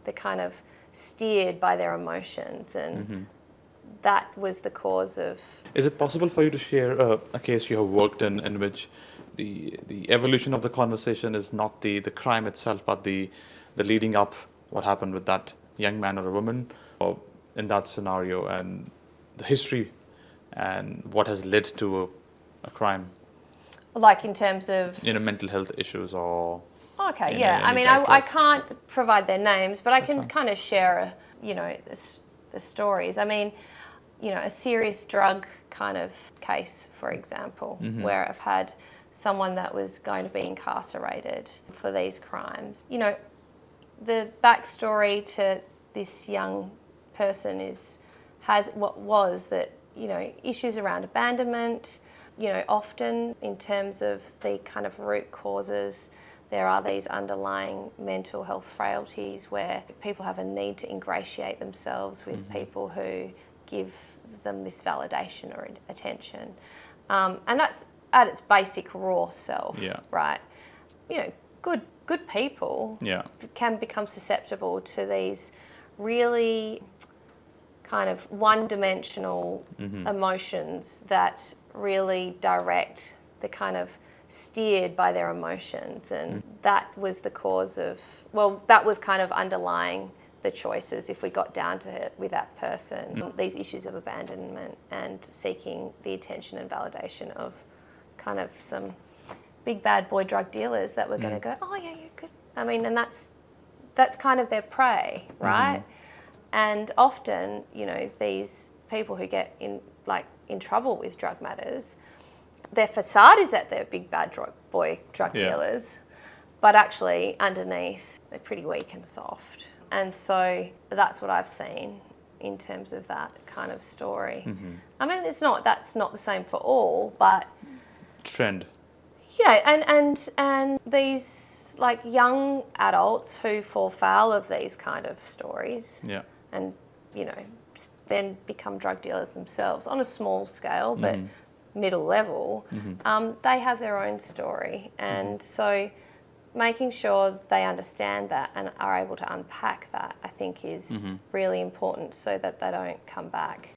they're kind of steered by their emotions, and that was the cause of... Is it possible for you to share a case you have worked in which the evolution of the conversation is not the crime itself, but the leading up, what happened with that young man or a woman, or in that scenario, and the history and what has led to a crime? Like in terms of... mental health issues or... Okay, yeah. I mean, I can't provide their names, but I can kind of share, the stories. I mean, a serious drug kind of case, for example, where I've had someone that was going to be incarcerated for these crimes. The backstory to this young person was that, issues around abandonment, often in terms of the kind of root causes, there are these underlying mental health frailties where people have a need to ingratiate themselves with people who give them this validation or attention. And that's at its basic raw self, right? Good people can become susceptible to these really kind of one-dimensional emotions that really direct the kind of steered by their emotions, and that was the cause of, that was kind of underlying the choices if we got down to it with that person. These issues of abandonment and seeking the attention and validation of kind of some big bad boy drug dealers that were going to go, oh yeah, you're good. I mean, and that's kind of their prey, right? And often, these people who get in trouble with drug matters, their facade is that they're big bad drug dealers, but actually underneath they're pretty weak and soft. And so that's what I've seen in terms of that kind of story. I mean, that's not the same for all, but trend. Yeah, and these young adults who fall foul of these kind of stories, and then become drug dealers themselves on a small scale, but middle level, they have their own story, and so making sure they understand that and are able to unpack that, I think, is really important so that they don't come back.